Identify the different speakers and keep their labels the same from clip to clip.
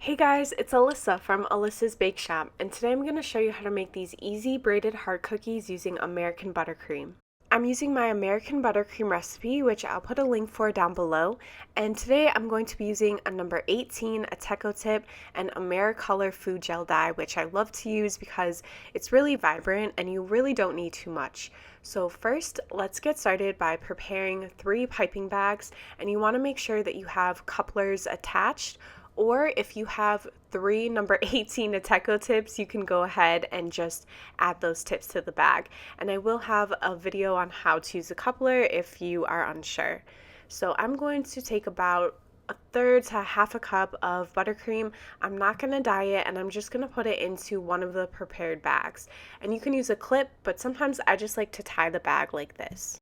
Speaker 1: Hey guys, it's Alyssa from Alyssa's Bake Shop, and today I'm going to show you how to make these easy braided heart cookies using American buttercream. I'm using my American buttercream recipe, which I'll put a link for down below, and today I'm going to be using a number 18, a Teco tip, and Americolor food gel dye, which I love to use because it's really vibrant and you really don't need too much. So first, let's get started by preparing 3 piping bags, and you want to make sure that you have couplers attached, or if you have 3 number 18 Ateco tips, you can go ahead and just add those tips to the bag. And I will have a video on how to use a coupler if you are unsure. So I'm going to take about a third to half a cup of buttercream. I'm not going to dye it, and I'm just going to put it into one of the prepared bags. And you can use a clip, but sometimes I just like to tie the bag like this.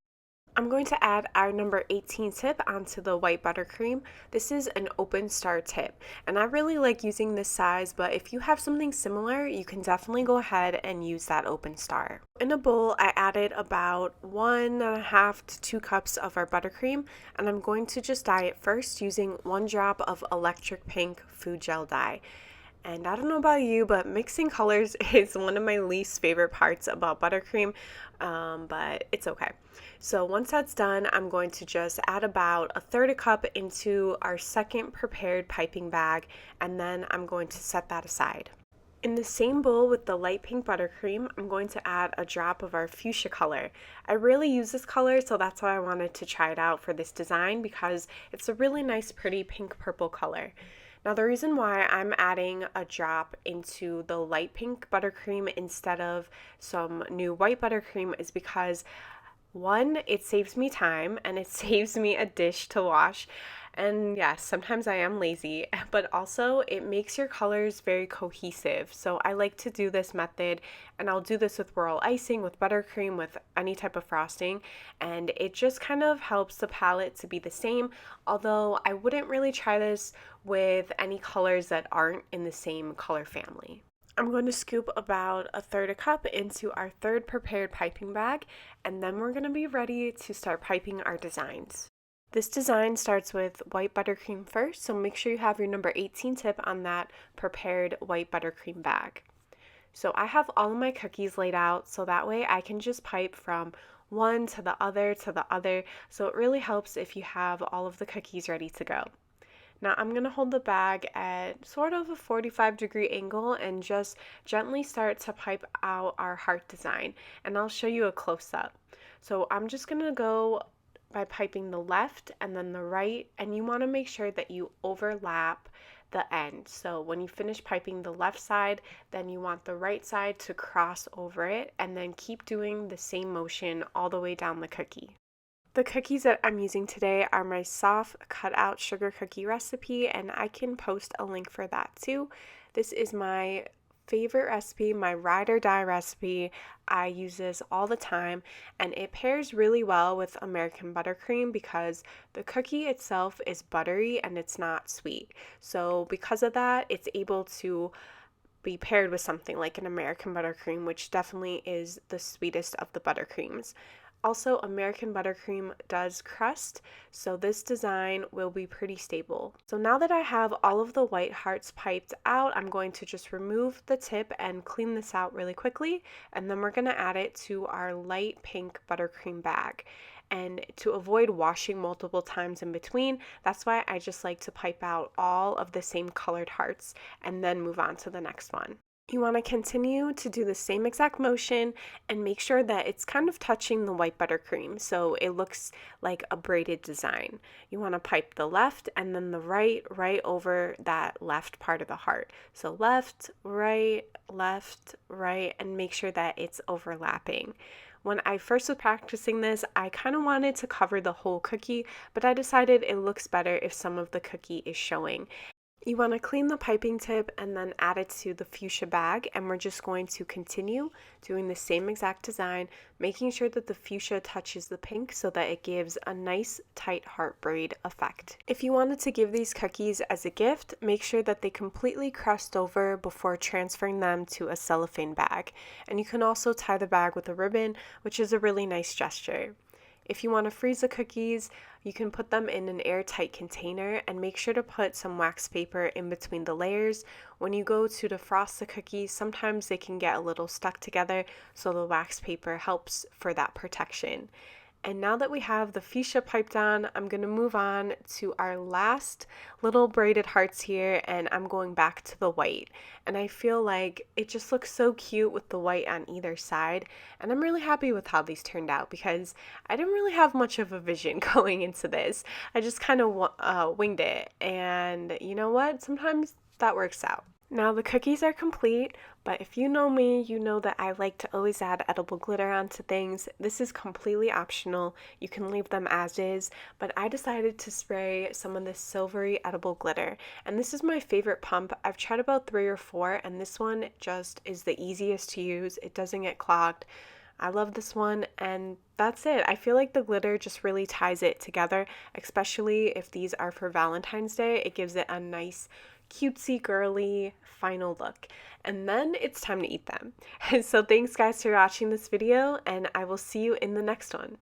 Speaker 1: I'm going to add our number 18 tip onto the white buttercream. This is an open star tip, and I really like using this size, but if you have something similar, you can definitely go ahead and use that open star. In a bowl, I added about 1.5 to 2 cups of our buttercream, and I'm going to just dye it first using 1 drop of electric pink food gel dye. And I don't know about you, but mixing colors is one of my least favorite parts about buttercream, but it's okay. So once that's done, I'm going to just add about a third a cup into our second prepared piping bag, and then I'm going to set that aside. In the same bowl with the light pink buttercream, I'm going to add a drop of our fuchsia color. I really use this color, so that's why I wanted to try it out for this design, because it's a really nice, pretty pink purple color. Now, the reason why I'm adding a drop into the light pink buttercream instead of some new white buttercream is because, one, it saves me time and it saves me a dish to wash. And yes, sometimes I am lazy, but also it makes your colors very cohesive. So I like to do this method, and I'll do this with royal icing, with buttercream, with any type of frosting, and it just kind of helps the palette to be the same, although I wouldn't really try this with any colors that aren't in the same color family. I'm going to scoop about a third a cup into our third prepared piping bag, and then we're going to be ready to start piping our designs. This design starts with white buttercream first, so make sure you have your number 18 tip on that prepared white buttercream bag. So I have all of my cookies laid out, so that way I can just pipe from one to the other to the other, so it really helps if you have all of the cookies ready to go. Now I'm going to hold the bag at sort of a 45-degree angle and just gently start to pipe out our heart design, and I'll show you a close-up. So I'm just going to go by piping the left and then the right, and you want to make sure that you overlap the end. So when you finish piping the left side, then you want the right side to cross over it, and then keep doing the same motion all the way down the cookie. The cookies that I'm using today are my soft cutout sugar cookie recipe, and I can post a link for that too. This is my favorite recipe, my ride or die recipe. I use this all the time, and it pairs really well with American buttercream because the cookie itself is buttery and it's not sweet. So because of that, it's able to be paired with something like an American buttercream, which definitely is the sweetest of the buttercreams. Also, American buttercream does crust, so this design will be pretty stable. So now that I have all of the white hearts piped out, I'm going to just remove the tip and clean this out really quickly, and then we're going to add it to our light pink buttercream bag. And to avoid washing multiple times in between, that's why I just like to pipe out all of the same colored hearts and then move on to the next one. You want to continue to do the same exact motion and make sure that it's kind of touching the white buttercream so it looks like a braided design. You want to pipe the left and then the right over that left part of the heart. So left, right, and make sure that it's overlapping. When I first was practicing this, I kind of wanted to cover the whole cookie, but I decided it looks better if some of the cookie is showing. You want to clean the piping tip and then add it to the fuchsia bag, and we're just going to continue doing the same exact design, making sure that the fuchsia touches the pink so that it gives a nice tight heart braid effect. If you wanted to give these cookies as a gift, make sure that they completely crust over before transferring them to a cellophane bag. And you can also tie the bag with a ribbon, which is a really nice gesture. If you want to freeze the cookies, you can put them in an airtight container and make sure to put some wax paper in between the layers. When you go to defrost the cookies, sometimes they can get a little stuck together, so the wax paper helps for that protection. And now that we have the fuchsia piped on, I'm going to move on to our last little braided hearts here, and I'm going back to the white. And I feel like it just looks so cute with the white on either side, and I'm really happy with how these turned out because I didn't really have much of a vision going into this. I just kind of winged it, and you know what? Sometimes that works out. Now the cookies are complete, but if you know me, you know that I like to always add edible glitter onto things. This is completely optional. You can leave them as is, but I decided to spray some of this silvery edible glitter. And this is my favorite pump. I've tried about 3 or 4, and this one just is the easiest to use. It doesn't get clogged. I love this one, and that's it. I feel like the glitter just really ties it together, especially if these are for Valentine's Day. It gives it a nice cutesy girly final look, and then it's time to eat them. So thanks guys for watching this video, and I will see you in the next one.